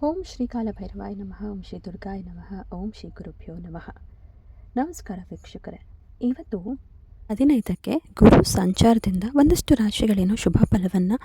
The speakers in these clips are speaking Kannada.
ಓಂ ಶ್ರೀ ಕಾಲಭೈರವಾಯ ನಮಃ, ಓಂ ಶ್ರೀ ದುರ್ಗಾಯ ನಮಃ, ಓಂ ಶ್ರೀ ಗುರುಭ್ಯೋ ನಮಃ. ನಮಸ್ಕಾರ ವೀಕ್ಷಕರೇ. ಇವತ್ತು 15ಕ್ಕೆ ಗುರು ಸಂಚಾರದಿಂದ ಒಂದಷ್ಟು ರಾಶಿಗಳೇನೋ ಶುಭ ಫಲವನ್ನು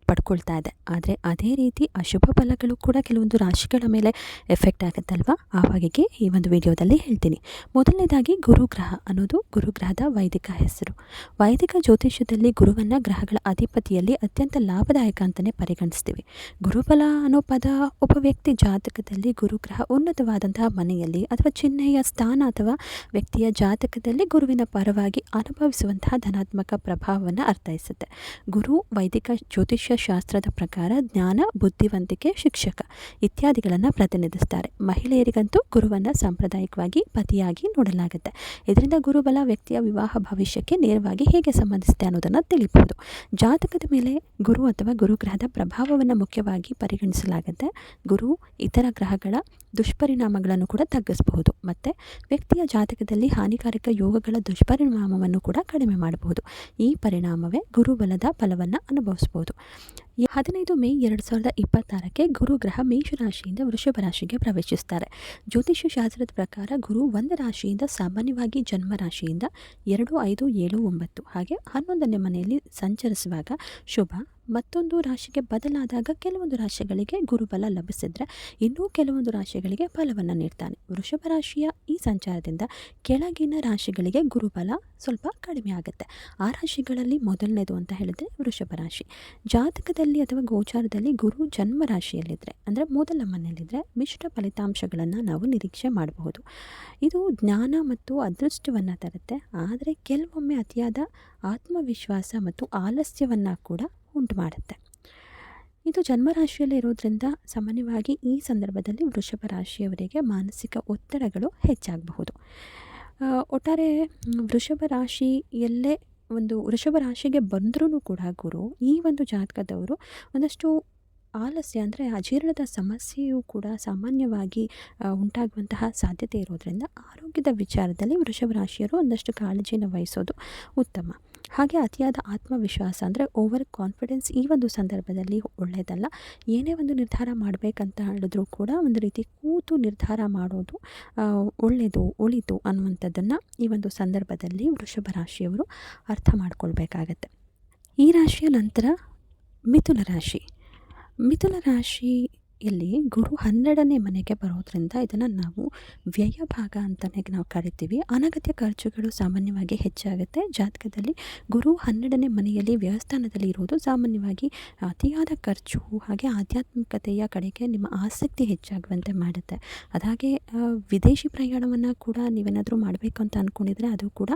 ಪಡ್ಕೊಳ್ತಾ ಇದೆ. ಆದರೆ ಅದೇ ರೀತಿ ಅಶುಭ ಫಲಗಳು ಕೂಡ ಕೆಲವೊಂದು ರಾಶಿಗಳ ಮೇಲೆ ಎಫೆಕ್ಟ್ ಆಗುತ್ತಲ್ವ, ಆ ಬಗೆಗೆ ಈ ಒಂದು ವಿಡಿಯೋದಲ್ಲಿ ಹೇಳ್ತೀನಿ. ಮೊದಲನೇದಾಗಿ ಗುರುಗ್ರಹ ಅನ್ನೋದು ಗುರುಗ್ರಹದ ವೈದಿಕ ಹೆಸರು. ವೈದಿಕ ಜ್ಯೋತಿಷ್ಯದಲ್ಲಿ ಗುರುವನ್ನು ಗ್ರಹಗಳ ಅಧಿಪತಿಯಲ್ಲಿ ಅತ್ಯಂತ ಲಾಭದಾಯಕ ಅಂತಲೇ ಪರಿಗಣಿಸ್ತೀವಿ. ಗುರುಬಲ ಅನ್ನೋ ಪದ ಒಬ್ಬ ವ್ಯಕ್ತಿ ಜಾತಕದಲ್ಲಿ ಗುರುಗ್ರಹ ಉನ್ನತವಾದಂತಹ ಮನೆಯಲ್ಲಿ ಅಥವಾ ಚಿಹ್ನೆಯ ಸ್ಥಾನ ಅಥವಾ ವ್ಯಕ್ತಿಯ ಜಾತಕದಲ್ಲಿ ಗುರುವಿನ ಪರವಾಗಿ ಅನುಭವಿಸುವಂತಹ ಧನಾತ್ಮಕ ಪ್ರಭಾವವನ್ನು ಅರ್ಥೈಸುತ್ತೆ. ಗುರು ವೈದಿಕ ಜ್ಯೋತಿಷ್ಯ ಶಾಸ್ತ್ರದ ಪ್ರಕಾರ ಜ್ಞಾನ, ಬುದ್ಧಿವಂತಿಕೆ, ಶಿಕ್ಷಕ ಇತ್ಯಾದಿಗಳನ್ನು ಪ್ರತಿನಿಧಿಸ್ತಾರೆ. ಮಹಿಳೆಯರಿಗಂತೂ ಗುರುವನ್ನು ಸಾಂಪ್ರದಾಯಿಕವಾಗಿ ಪತಿಯಾಗಿ ನೋಡಲಾಗುತ್ತೆ. ಇದರಿಂದ ಗುರುಬಲ ವ್ಯಕ್ತಿಯ ವಿವಾಹ ಭವಿಷ್ಯಕ್ಕೆ ನೇರವಾಗಿ ಹೇಗೆ ಸಂಬಂಧಿಸಿದೆ ಅನ್ನೋದನ್ನು ತಿಳಿಬಹುದು. ಜಾತಕದ ಮೇಲೆ ಗುರು ಅಥವಾ ಗುರುಗ್ರಹದ ಪ್ರಭಾವವನ್ನು ಮುಖ್ಯವಾಗಿ ಪರಿಗಣಿಸಲಾಗುತ್ತೆ. ಗುರು ಇತರ ಗ್ರಹಗಳ ದುಷ್ಪರಿಣಾಮಗಳನ್ನು ಕೂಡ ತಗ್ಗಿಸಬಹುದು ಮತ್ತು ವ್ಯಕ್ತಿಯ ಜಾತಕದಲ್ಲಿ ಹಾನಿಕಾರಕ ಯೋಗಗಳ ದುಷ್ಪರಿಣಾಮವನ್ನು ಕೂಡ ಕಡಿಮೆ ಮಾಡಬಹುದು. ಈ ಪರಿಣಾಮವೇ ಗುರುಬಲದ ಫಲವನ್ನು ಅನುಭವಿಸಬಹುದು. 15 ಮೇ 2026ಕ್ಕೆ ಗುರುಗ್ರಹ ಮೇಷರಾಶಿಯಿಂದ ವೃಷಭ ರಾಶಿಗೆ ಪ್ರವೇಶಿಸ್ತಾರೆ. ಜ್ಯೋತಿಷ್ಯ ಶಾಸ್ತ್ರದ ಪ್ರಕಾರ ಗುರು ಒಂದು ರಾಶಿಯಿಂದ ಸಾಮಾನ್ಯವಾಗಿ ಜನ್ಮ ರಾಶಿಯಿಂದ 2, 5, 7, 9 ಹಾಗೆ 11ನೇ ಮನೆಯಲ್ಲಿ ಸಂಚರಿಸುವಾಗ ಶುಭ. ಮತ್ತೊಂದು ರಾಶಿಗೆ ಬದಲಾದಾಗ ಕೆಲವೊಂದು ರಾಶಿಗಳಿಗೆ ಗುರುಬಲ ಲಭಿಸಿದರೆ ಇನ್ನೂ ಕೆಲವೊಂದು ರಾಶಿಗಳಿಗೆ ಫಲವನ್ನು ನೀಡ್ತಾನೆ. ವೃಷಭ ರಾಶಿಯ ಈ ಸಂಚಾರದಿಂದ ಕೆಳಗಿನ ರಾಶಿಗಳಿಗೆ ಗುರುಬಲ ಸ್ವಲ್ಪ ಕಡಿಮೆ ಆಗುತ್ತೆ. ಆ ರಾಶಿಗಳಲ್ಲಿ ಮೊದಲನೇದು ಅಂತ ಹೇಳಿದರೆ ವೃಷಭ ರಾಶಿ. ಜಾತಕದಲ್ಲಿ ಅಥವಾ ಗೋಚಾರದಲ್ಲಿ ಗುರು ಜನ್ಮ ರಾಶಿಯಲ್ಲಿದ್ದರೆ ಅಂದರೆ ಮೊದಲ ಮನೆಯಲ್ಲಿದ್ದರೆ ಮಿಶ್ರ ಫಲಿತಾಂಶಗಳನ್ನು ನಾವು ನಿರೀಕ್ಷೆ ಮಾಡಬಹುದು. ಇದು ಜ್ಞಾನ ಮತ್ತು ಅದೃಷ್ಟವನ್ನು ತರುತ್ತೆ. ಆದರೆ ಕೆಲವೊಮ್ಮೆ ಅತಿಯಾದ ಆತ್ಮವಿಶ್ವಾಸ ಮತ್ತು ಆಲಸ್ಯವನ್ನು ಕೂಡ ಉಂಟು ಮಾಡುತ್ತೆ. ಇದು ಜನ್ಮರಾಶಿಯಲ್ಲಿ ಇರೋದ್ರಿಂದ ಸಾಮಾನ್ಯವಾಗಿ ಈ ಸಂದರ್ಭದಲ್ಲಿ ವೃಷಭ ರಾಶಿಯವರಿಗೆ ಮಾನಸಿಕ ಒತ್ತಡಗಳು ಹೆಚ್ಚಾಗಬಹುದು. ಒಟ್ಟಾರೆ ವೃಷಭ ರಾಶಿಯಲ್ಲೇ ವೃಷಭ ರಾಶಿಗೆ ಬಂದರೂ ಕೂಡ ಗುರು ಈ ಒಂದು ಜಾತಕದವರು ಒಂದಷ್ಟು ಆಲಸ್ಯ ಅಂದರೆ ಅಜೀರ್ಣದ ಸಮಸ್ಯೆಯೂ ಕೂಡ ಸಾಮಾನ್ಯವಾಗಿ ಉಂಟಾಗುವಂತಹ ಸಾಧ್ಯತೆ ಇರೋದರಿಂದ ಆರೋಗ್ಯದ ವಿಚಾರದಲ್ಲಿ ವೃಷಭ ರಾಶಿಯರು ಒಂದಷ್ಟು ಕಾಳಜಿಯನ್ನು ವಹಿಸೋದು ಉತ್ತಮ. ಹಾಗೆ ಅತಿಯಾದ ಆತ್ಮವಿಶ್ವಾಸ ಅಂದರೆ ಓವರ್ ಕಾನ್ಫಿಡೆನ್ಸ್ ಈ ಒಂದು ಸಂದರ್ಭದಲ್ಲಿ ಒಳ್ಳೆಯದಲ್ಲ. ಏನೇ ಒಂದು ನಿರ್ಧಾರ ಮಾಡಬೇಕಂತ ಹೇಳಿದ್ರೂ ಕೂಡ ಒಂದು ರೀತಿ ಕೂತು ನಿರ್ಧಾರ ಮಾಡೋದು ಒಳಿತು ಅನ್ನುವಂಥದ್ದನ್ನು ಈ ಒಂದು ಸಂದರ್ಭದಲ್ಲಿ ವೃಷಭ ರಾಶಿಯವರು ಅರ್ಥ ಮಾಡ್ಕೊಳ್ಬೇಕಾಗತ್ತೆ. ಈ ರಾಶಿಯ ನಂತರ ಮಿಥುನ ರಾಶಿ. ಮಿಥುನ ರಾಶಿಯಲ್ಲಿ ಗುರು 12ನೇ ಮನೆಗೆ ಬರೋದ್ರಿಂದ ಇದನ್ನು ನಾವು ವ್ಯಯ ಭಾಗ ಅಂತಲೇ ನಾವು ಕರಿತೀವಿ. ಅನಗತ್ಯ ಖರ್ಚುಗಳು ಸಾಮಾನ್ಯವಾಗಿ ಹೆಚ್ಚಾಗುತ್ತೆ. ಜಾತಕದಲ್ಲಿ ಗುರು 12ನೇ ಮನೆಯಲ್ಲಿ ವ್ಯವಸ್ಥಾನದಲ್ಲಿ ಇರೋದು ಸಾಮಾನ್ಯವಾಗಿ ಅತಿಯಾದ ಖರ್ಚು ಹಾಗೆ ಆಧ್ಯಾತ್ಮಿಕತೆಯ ಕಡೆಗೆ ನಿಮ್ಮ ಆಸಕ್ತಿ ಹೆಚ್ಚಾಗುವಂತೆ ಮಾಡುತ್ತೆ. ಅದಾಗೆ ವಿದೇಶಿ ಪ್ರಯಾಣವನ್ನು ಕೂಡ ನೀವೇನಾದರೂ ಮಾಡಬೇಕು ಅಂತ ಅಂದ್ಕೊಂಡಿದ್ರೆ ಅದು ಕೂಡ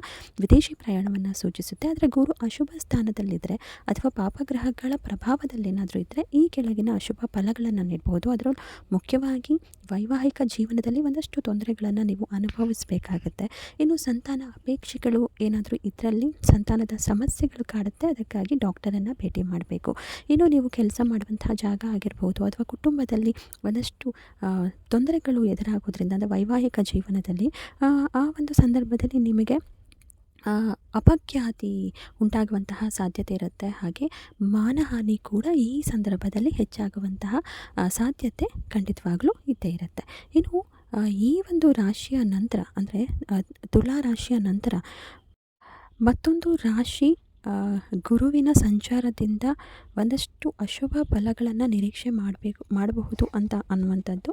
ವಿದೇಶಿ ಪ್ರಯಾಣವನ್ನು ಸೂಚಿಸುತ್ತೆ. ಆದರೆ ಗುರು ಅಶುಭ ಸ್ಥಾನದಲ್ಲಿದ್ದರೆ ಅಥವಾ ಪಾಪಗ್ರಹಗಳ ಪ್ರಭಾವದಲ್ಲಿ ಏನಾದರೂ ಇದ್ದರೆ ಈ ಕೆಳಗಿನ ಅಶುಭ ಫಲಗಳನ್ನು ನೀಡಬಹುದು. ಅದರಲ್ಲೂ ಮುಖ್ಯವಾಗಿ ವೈವಾಹಿಕ ಜೀವನದಲ್ಲಿ ಒಂದಷ್ಟು ತೊಂದರೆಗಳನ್ನು ನೀವು ಅನುಭವಿಸಬೇಕಾಗತ್ತೆ. ಇನ್ನು ಸಂತಾನ ಅಪೇಕ್ಷೆಗಳು ಏನಾದರೂ ಇದರಲ್ಲಿ ಸಂತಾನದ ಸಮಸ್ಯೆಗಳು ಕಾಡುತ್ತೆ. ಅದಕ್ಕಾಗಿ ಡಾಕ್ಟರನ್ನು ಭೇಟಿ ಮಾಡಬೇಕು. ಇನ್ನು ನೀವು ಕೆಲಸ ಮಾಡುವಂತಹ ಜಾಗ ಆಗಿರ್ಬೋದು ಅಥವಾ ಕುಟುಂಬದಲ್ಲಿ ಒಂದಷ್ಟು ತೊಂದರೆಗಳು ಎದುರಾಗೋದ್ರಿಂದ ಅಂದರೆ ವೈವಾಹಿಕ ಜೀವನದಲ್ಲಿ ಆ ಒಂದು ಸಂದರ್ಭದಲ್ಲಿ ನಿಮಗೆ ಅಪಖ್ಯಾತಿ ಉಂಟಾಗುವಂತಹ ಸಾಧ್ಯತೆ ಇರುತ್ತೆ. ಹಾಗೆ ಮಾನಹಾನಿ ಕೂಡ ಈ ಸಂದರ್ಭದಲ್ಲಿ ಹೆಚ್ಚಾಗುವಂತಹ ಸಾಧ್ಯತೆ ಖಂಡಿತವಾಗ್ಲೂ ಇದ್ದೇ ಇರುತ್ತೆ. ಇನ್ನು ಈ ಒಂದು ರಾಶಿಯ ನಂತರ ಅಂದರೆ ತುಲಾ ರಾಶಿಯ ನಂತರ ಮತ್ತೊಂದು ರಾಶಿ ಗುರುವಿನ ಸಂಚಾರದಿಂದ ಒಂದಷ್ಟು ಅಶುಭ ಫಲಗಳನ್ನು ನಿರೀಕ್ಷೆ ಮಾಡಬಹುದು ಅಂತ ಅನ್ನುವಂಥದ್ದು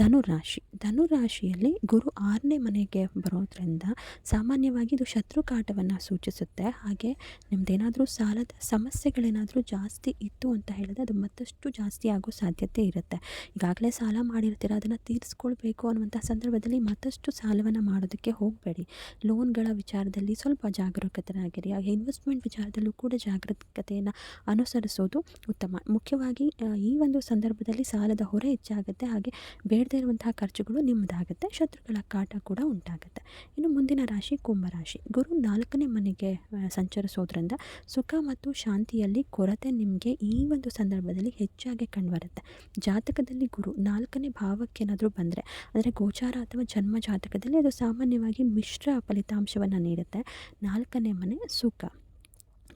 ಧನುರಾಶಿ. ಧನುರಾಶಿಯಲ್ಲಿ ಗುರು 6ನೇ ಮನೆಗೆ ಬರೋದ್ರಿಂದ ಸಾಮಾನ್ಯವಾಗಿ ಇದು ಶತ್ರುಕಾಟವನ್ನು ಸೂಚಿಸುತ್ತೆ. ಹಾಗೆ ನಿಮ್ಮದೇನಾದರೂ ಸಾಲದ ಸಮಸ್ಯೆಗಳೇನಾದರೂ ಜಾಸ್ತಿ ಇತ್ತು ಅಂತ ಹೇಳಿದ್ರೆ ಅದು ಮತ್ತಷ್ಟು ಜಾಸ್ತಿ ಆಗೋ ಸಾಧ್ಯತೆ ಇರುತ್ತೆ. ಈಗಾಗಲೇ ಸಾಲ ಮಾಡಿರ್ತೀರ, ಅದನ್ನು ತೀರಿಸ್ಕೊಳ್ಬೇಕು ಅನ್ನುವಂಥ ಸಂದರ್ಭದಲ್ಲಿ ಮತ್ತಷ್ಟು ಸಾಲವನ್ನು ಮಾಡೋದಕ್ಕೆ ಹೋಗಬೇಡಿ. ಲೋನ್ಗಳ ವಿಚಾರದಲ್ಲಿ ಸ್ವಲ್ಪ ಜಾಗರೂಕತರಾಗಿರಿ. ಹಾಗೆ ಇನ್ವೆಸ್ಟ್ಮೆಂಟ್ ವಿಚಾರದಲ್ಲೂ ಕೂಡ ಜಾಗರೂಕತೆಯನ್ನು ಅನುಸರಿಸೋದು ಉತ್ತಮ. ಮುಖ್ಯವಾಗಿ ಈ ಒಂದು ಸಂದರ್ಭದಲ್ಲಿ ಸಾಲದ ಹೊರೆ ಹೆಚ್ಚಾಗುತ್ತೆ. ಹಾಗೆ ಬೇಡದೇ ಇರುವಂತಹ ಖರ್ಚುಗಳು ನಿಮ್ಮದಾಗುತ್ತೆ. ಶತ್ರುಗಳ ಕಾಟ ಕೂಡ ಉಂಟಾಗುತ್ತೆ. ಇನ್ನು ಮುಂದಿನ ರಾಶಿ ಕುಂಭರಾಶಿ. ಗುರು 4ನೇ ಮನೆಗೆ ಸಂಚರಿಸೋದ್ರಿಂದ ಸುಖ ಮತ್ತು ಶಾಂತಿಯಲ್ಲಿ ಕೊರತೆ ನಿಮಗೆ ಈ ಒಂದು ಸಂದರ್ಭದಲ್ಲಿ ಹೆಚ್ಚಾಗಿ ಕಂಡುಬರುತ್ತೆ. ಜಾತಕದಲ್ಲಿ ಗುರು 4ನೇ ಭಾವಕ್ಕೆ ಏನಾದರೂ ಬಂದರೆ ಅಂದರೆ ಗೋಚಾರ ಅಥವಾ ಜನ್ಮ ಜಾತಕದಲ್ಲಿ ಅದು ಸಾಮಾನ್ಯವಾಗಿ ಮಿಶ್ರ ಫಲಿತಾಂಶವನ್ನು ನೀಡುತ್ತೆ. 4ನೇ ಮನೆ ಸುಖ,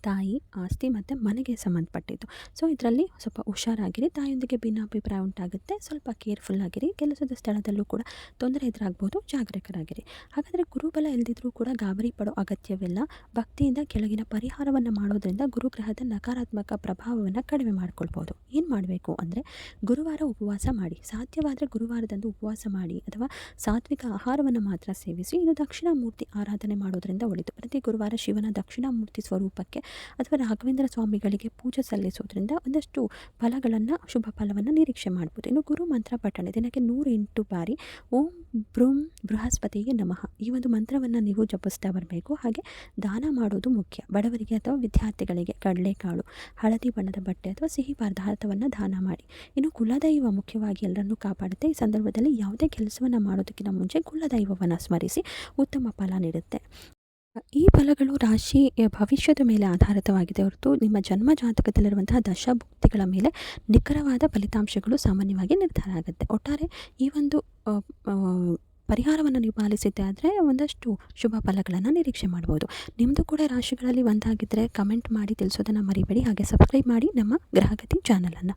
ತಾಯಿ, ಆಸ್ತಿ ಮತ್ತು ಮನೆಗೆ ಸಂಬಂಧಪಟ್ಟಿದ್ದು. ಸೊ ಇದರಲ್ಲಿ ಸ್ವಲ್ಪ ಹುಷಾರಾಗಿರಿ. ತಾಯಿಯೊಂದಿಗೆ ಭಿನ್ನಾಭಿಪ್ರಾಯ ಉಂಟಾಗುತ್ತೆ. ಸ್ವಲ್ಪ ಕೇರ್ಫುಲ್ ಆಗಿರಿ. ಕೆಲಸದ ಸ್ಥಳದಲ್ಲೂ ಕೂಡ ತೊಂದರೆ ಎದುರಾಗ್ಬೋದು, ಜಾಗರೂಕರಾಗಿರಿ. ಹಾಗಾದರೆ ಗುರುಬಲ ಇಲ್ಲದಿದ್ರೂ ಕೂಡ ಗಾಬರಿ ಪಡೋ ಅಗತ್ಯವಿಲ್ಲ. ಭಕ್ತಿಯಿಂದ ಕೆಳಗಿನ ಪರಿಹಾರವನ್ನು ಮಾಡೋದ್ರಿಂದ ಗುರುಗ್ರಹದ ನಕಾರಾತ್ಮಕ ಪ್ರಭಾವವನ್ನು ಕಡಿಮೆ ಮಾಡ್ಕೊಳ್ಬೋದು. ಏನು ಮಾಡಬೇಕು ಅಂದರೆ ಗುರುವಾರ ಉಪವಾಸ ಮಾಡಿ. ಸಾಧ್ಯವಾದರೆ ಗುರುವಾರದಂದು ಉಪವಾಸ ಮಾಡಿ ಅಥವಾ ಸಾತ್ವಿಕ ಆಹಾರವನ್ನು ಮಾತ್ರ ಸೇವಿಸಿ. ಇನ್ನು ದಕ್ಷಿಣಾಮೂರ್ತಿ ಆರಾಧನೆ ಮಾಡೋದ್ರಿಂದ ಒಳಿತು. ಪ್ರತಿ ಗುರುವಾರ ಶಿವನ ದಕ್ಷಿಣಾಮೂರ್ತಿ ಸ್ವರೂಪಕ್ಕೆ ಅಥವಾ ರಾಘವೇಂದ್ರ ಸ್ವಾಮಿಗಳಿಗೆ ಪೂಜೆ ಸಲ್ಲಿಸೋದ್ರಿಂದ ಒಂದಷ್ಟು ಫಲಗಳನ್ನು, ಶುಭ ಫಲವನ್ನು ನಿರೀಕ್ಷೆ ಮಾಡ್ಬೋದು. ಇನ್ನು ಗುರು ಮಂತ್ರ ಪಠಣೆ ದಿನಕ್ಕೆ 108 ಬಾರಿ ಓಂ ಬ್ರೂಂ ಬೃಹಸ್ಪತಿಗೆ ನಮಃ ಈ ಒಂದು ಮಂತ್ರವನ್ನು ನೀವು ಜಪಿಸ್ತಾ ಬರಬೇಕು. ಹಾಗೆ ದಾನ ಮಾಡೋದು ಮುಖ್ಯ. ಬಡವರಿಗೆ ಅಥವಾ ವಿದ್ಯಾರ್ಥಿಗಳಿಗೆ ಕಡಲೆಕಾಳು, ಹಳದಿ ಬಣ್ಣದ ಬಟ್ಟೆ ಅಥವಾ ಸಿಹಿ ಪದಾರ್ಥವನ್ನು ದಾನ ಮಾಡಿ. ಇನ್ನು ಕುಲದೈವ ಮುಖ್ಯವಾಗಿ ಎಲ್ಲರನ್ನೂ ಕಾಪಾಡುತ್ತೆ. ಈ ಸಂದರ್ಭದಲ್ಲಿ ಯಾವುದೇ ಕೆಲಸವನ್ನು ಮಾಡೋದಕ್ಕಿಂತ ಮುಂಚೆ ಕುಲದೈವವನ್ನು ಸ್ಮರಿಸಿ, ಉತ್ತಮ ಫಲ ನೀಡುತ್ತೆ. ಈ ಫಲಗಳು ರಾಶಿ ಭವಿಷ್ಯದ ಮೇಲೆ ಆಧಾರಿತವಾಗಿದೆ ಹೊರತು ನಿಮ್ಮ ಜನ್ಮ ಜಾತಕದಲ್ಲಿರುವಂತಹ ದಶಭುಕ್ತಿಗಳ ಮೇಲೆ ನಿಖರವಾದ ಫಲಿತಾಂಶಗಳು ಸಾಮಾನ್ಯವಾಗಿ ನಿರ್ಧಾರ ಆಗುತ್ತೆ. ಒಟ್ಟಾರೆ ಈ ಒಂದು ಪರಿಹಾರವನ್ನು ನೀವು ಪಾಲಿಸಿದ್ದೆ ಆದರೆ ಒಂದಷ್ಟು ಶುಭ ಫಲಗಳನ್ನು ನಿರೀಕ್ಷೆ ಮಾಡ್ಬೋದು. ನಿಮ್ಮದು ಕೂಡ ರಾಶಿಗಳಲ್ಲಿ ಒಂದಾಗಿದ್ದರೆ ಕಮೆಂಟ್ ಮಾಡಿ ತಿಳಿಸೋದನ್ನು ಮರಿಬೇಡಿ. ಹಾಗೆ ಸಬ್ಸ್ಕ್ರೈಬ್ ಮಾಡಿ ನಮ್ಮ ಗ್ರಹಗತಿ ಚಾನಲನ್ನು.